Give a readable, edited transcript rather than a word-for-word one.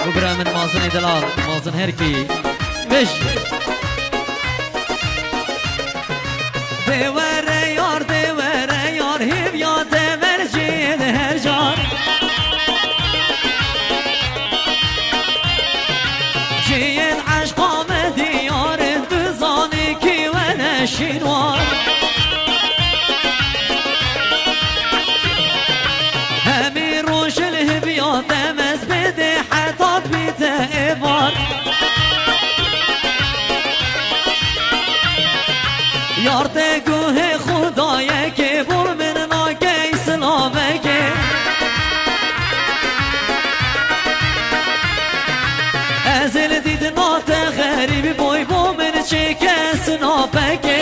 وبرا من مازن دلال مازن هركي بش دیواره یار هیو یا دیور جید هر جار جید عشق آمدی یار دزانی کی و نشینوار همی روش الهب یا دمز بده حتات بیته ایوار یار تگوه خدایه که بول من ناگه اسلامه که ازل دید نات غریبی بوی بو من چه کس ناپه که